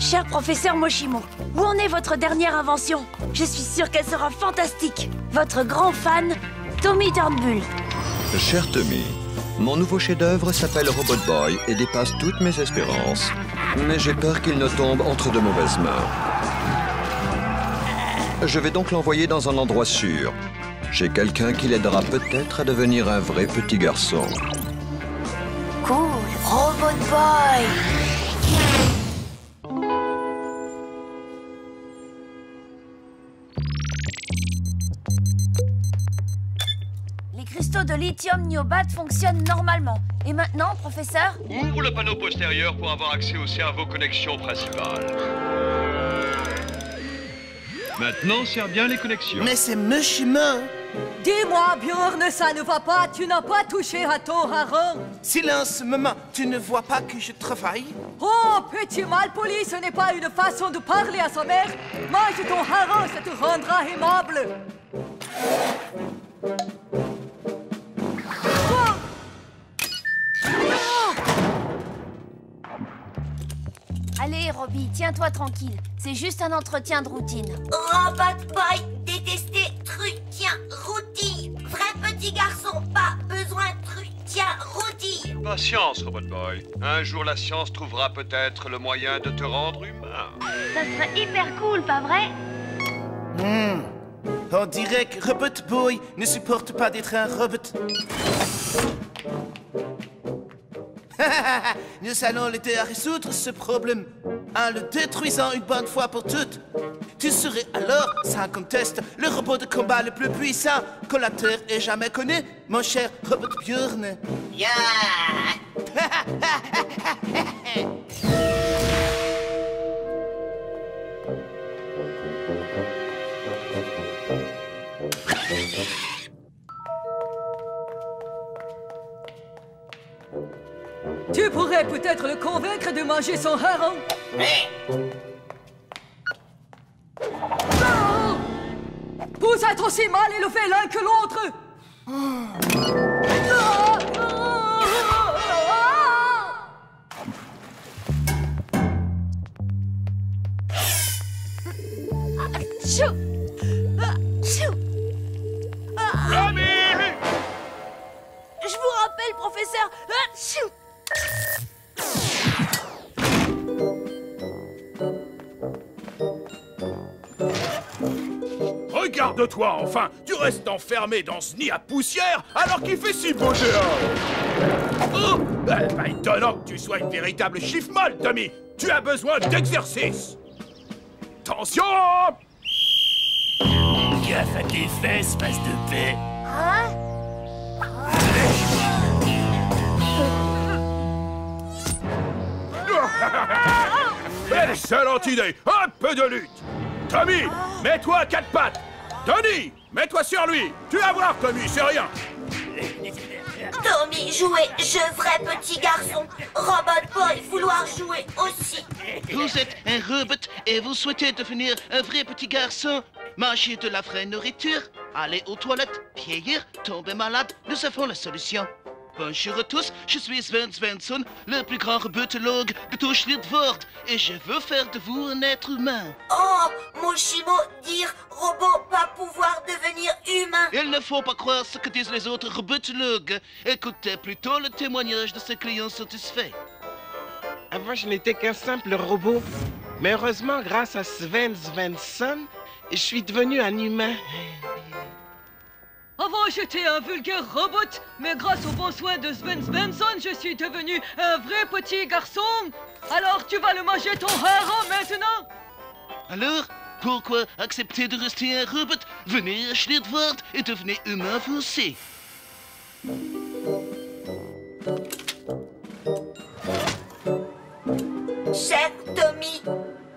Cher professeur Moshimo, où en est votre dernière invention? Je suis sûre qu'elle sera fantastique. Votre grand fan, Tommy Turnbull. Cher Tommy, mon nouveau chef-d'œuvre s'appelle Robot Boy et dépasse toutes mes espérances. Mais j'ai peur qu'il ne tombe entre de mauvaises mains. Je vais donc l'envoyer dans un endroit sûr. Chez quelqu'un qui l'aidera peut-être à devenir un vrai petit garçon. Cool, Robot Boy. Les cristaux de lithium niobat fonctionnent normalement. Et maintenant, professeur? Ouvre le panneau postérieur pour avoir accès au cerveau connexion principale. Maintenant, serre bien les connexions. Mais c'est Moshimo. Dis-moi, Bjorn, ça ne va pas. Tu n'as pas touché à ton hareng. Silence, maman. Tu ne vois pas que je travaille? Oh, petit malpoli, ce n'est pas une façon de parler à sa mère. Mange ton hareng, ça te rendra aimable. Allez, Robbie, tiens-toi tranquille. C'est juste un entretien de routine. Robot Boy, détesté, truc-tiens, routine. Vrai petit garçon, pas besoin de truc-tiens, routine. Patience, Robot Boy. Un jour, la science trouvera peut-être le moyen de te rendre humain. Ça serait hyper cool, pas vrai? On dirait que Robot Boy ne supporte pas d'être un robot. Nous allons l'aider à résoudre ce problème en le détruisant une bonne fois pour toutes. Tu serais alors, sans conteste, le robot de combat le plus puissant que la Terre ait jamais connu, mon cher Robot Bjorn. Yeah. Tu pourrais peut-être le convaincre de manger son hareng. Non! Vous êtes aussi mal élevés l'un que l'autre. Chou! Chou! Je vous rappelle, professeur. Chou! Regarde-toi enfin. Tu restes enfermé dans ce nid à poussière alors qu'il fait si beau dehors. Oh, pas étonnant que tu sois une véritable chiffre-molle, Tommy. Tu as besoin d'exercice. Attention! Gaffe à tes fesses, face de paix. Excellente idée. Un peu de lutte. Tommy, mets-toi à quatre pattes. Tony, mets-toi sur lui. Tu vas voir, Tommy, c'est rien. Tommy jouer, je vrai petit garçon. Robot Boy vouloir jouer aussi. Vous êtes un robot et vous souhaitez devenir un vrai petit garçon. Manger de la vraie nourriture, aller aux toilettes, vieillir, tomber malade, nous avons la solution. Bonjour à tous, je suis Sven Svensson, le plus grand robotologue de tout Schlittvort, et je veux faire de vous un être humain. Oh, Moshimo, dire robot pas pouvoir devenir humain. Il ne faut pas croire ce que disent les autres robotologues. Écoutez plutôt le témoignage de ces clients satisfaits. Avant, je n'étais qu'un simple robot. Mais heureusement, grâce à Sven Svensson, je suis devenu un humain. Avant, j'étais un vulgaire robot, mais grâce aux bons soins de Sven Svensson, je suis devenu un vrai petit garçon. Alors, tu vas le manger ton hareng maintenant? Alors, pourquoi accepter de rester un robot? Venez à Schlittvort et devenez humain vous aussi. Cher Tommy,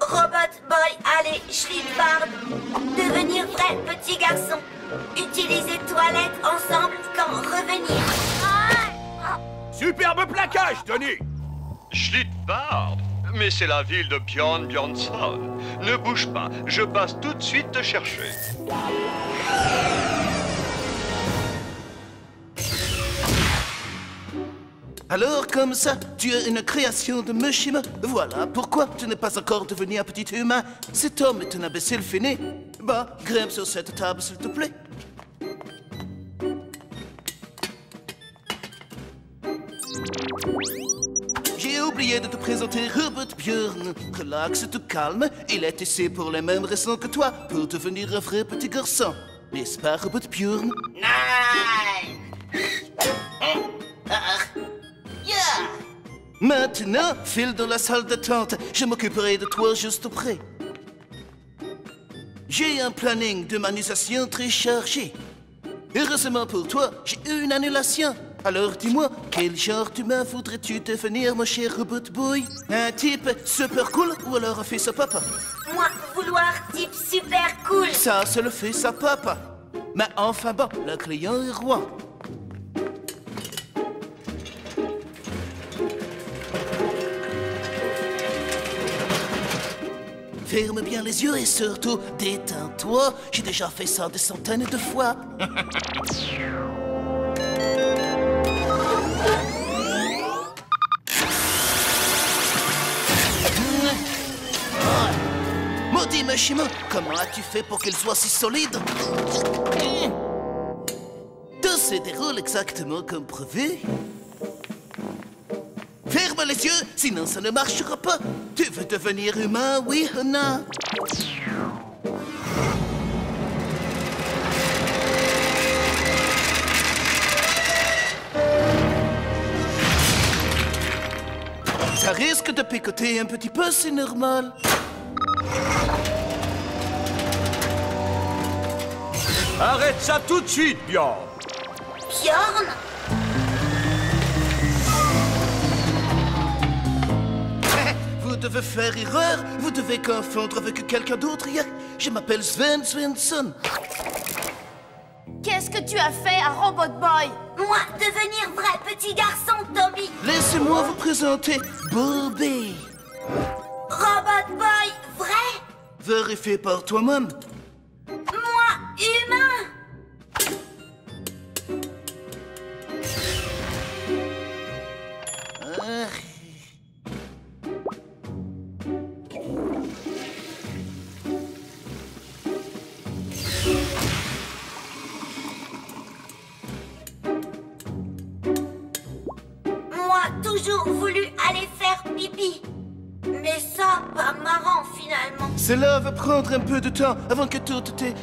Robot Boy, allez, Schlittvort, devenir vrai petit garçon. Utiliser toilettes ensemble quand revenir. Superbe plaquage, Tony. Schlittvort? Mais c'est la ville de Bjorn Bjornsson. Ne bouge pas, je passe tout de suite te chercher. Alors, comme ça, tu es une création de Mushima. Voilà pourquoi tu n'es pas encore devenu un petit humain. Cet homme est un imbécile fini. Bah, grimpe sur cette table, s'il te plaît. J'ai oublié de te présenter Robot Björn. Relax, tout calme. Il est ici pour les mêmes raisons que toi, pour devenir un vrai petit garçon. N'est-ce pas, Robot Björn? Maintenant, file dans la salle d'attente. Je m'occuperai de toi juste après. J'ai un planning d'humanisation très chargé. Heureusement pour toi, j'ai eu une annulation. Alors dis-moi, quel genre d'humain voudrais-tu devenir, mon cher Robot Boy? Un type super cool ou alors un fils à papa? Moi, vouloir type super cool. Ça, c'est le fils à papa. Mais enfin bon, le client est roi. Ferme bien les yeux et surtout, détends-toi. J'ai déjà fait ça des centaines de fois. Maudit Mushima, comment as-tu fait pour qu'il soit si solide? Tout se déroule exactement comme prévu. Ferme les yeux, sinon ça ne marchera pas. Tu veux devenir humain, oui ou non? Ça risque de picoter un petit peu, c'est normal. Arrête ça tout de suite, Bjorn. Bjorn? Vous devez faire erreur, vous devez confondre avec quelqu'un d'autre. Je m'appelle Sven Svensson. Qu'est-ce que tu as fait à Robot Boy? Moi, devenir vrai petit garçon, Tommy. Laissez-moi vous présenter Bobby. Robot Boy, vrai? Vérifie par toi-même. Moi, humain. Toujours voulu aller faire pipi. Mais ça, pas marrant finalement. Cela va prendre un peu de temps avant que toutes tes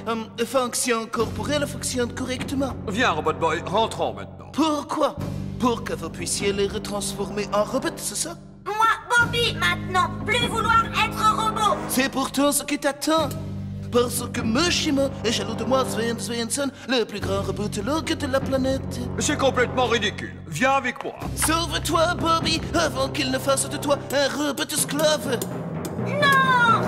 fonctions corporelles fonctionnent correctement. Viens, Robot Boy, rentrons maintenant. Pourquoi? Pour que vous puissiez les retransformer en robots, c'est ça? Moi, Bobby, maintenant, plus vouloir être robot. C'est pourtant ce qui t'attend. Parce que Mushima est jaloux de moi, Sven Svensson, le plus grand robotologue de la planète. C'est complètement ridicule. Viens avec moi. Sauve-toi, Bobby, avant qu'il ne fasse de toi un robot esclave. Non!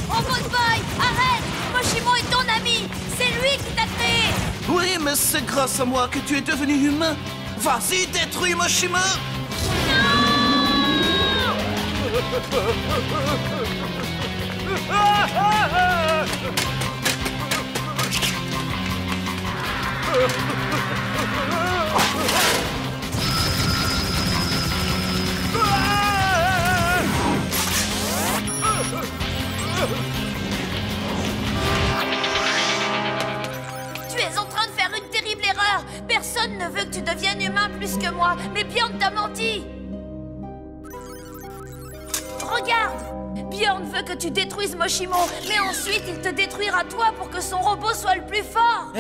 Robot Boy, arrête! Mushima est ton ami! C'est lui qui t'a créé! Oui, mais c'est grâce à moi que tu es devenu humain. Vas-y, détruis Mushima! Tu es en train de faire une terrible erreur! Personne ne veut que tu deviennes humain plus que moi, mais Bjorn t'a menti! Regarde! Bjorn veut que tu détruises Moshimo, mais ensuite il te détruira toi pour que son robot soit le plus fort!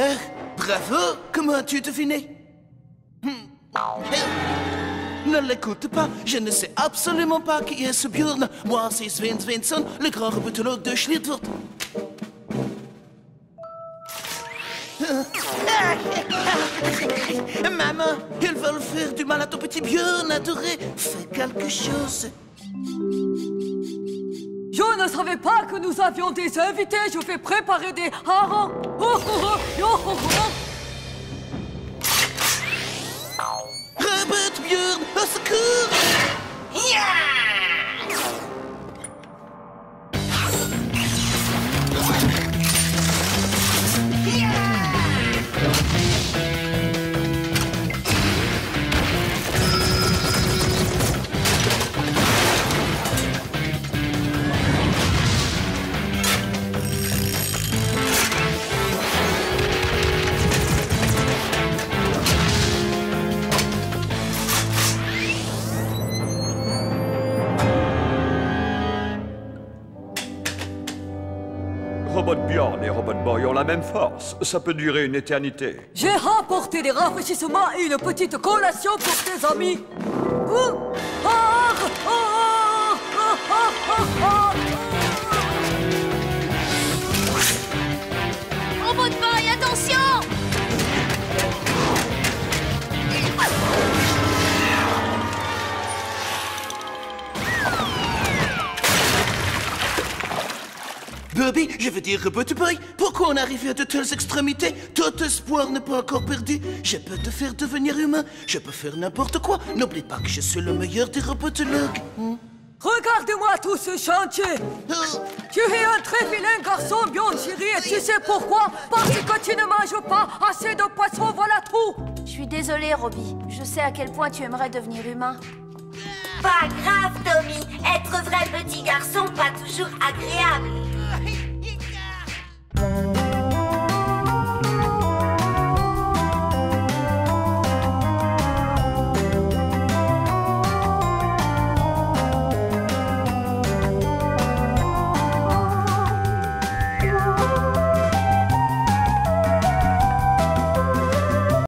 Bravo! Comment as-tu deviné? Ne l'écoute pas, je ne sais absolument pas qui est ce Bjorn. Moi, c'est Sven Svensson, le grand robotologue de Schlitwort. Maman, ils veulent faire du mal à ton petit Bjorn adoré. Fais quelque chose. Je ne savais pas que nous avions des invités. Je vais préparer des harengs. Robot Bjorn, au secours! Robot Bjorn et Robot Boy ont la même force. Ça peut durer une éternité. J'ai rapporté des rafraîchissements et une petite collation pour tes amis. Robot Boy, attention! Bobby, je veux dire Robot Boy, pourquoi on arrive à de telles extrémités? Tout espoir n'est pas encore perdu. Je peux te faire devenir humain, je peux faire n'importe quoi. N'oublie pas que je suis le meilleur des robotologues. Regarde-moi tout ce chantier. Tu es un très vilain garçon, Bjorn, chérie, et tu sais pourquoi? Parce que tu ne manges pas assez de poissons, voilà tout. Je suis désolée, Robbie. Je sais à quel point tu aimerais devenir humain. Pas grave, Tommy. Être vrai petit garçon, pas toujours agréable.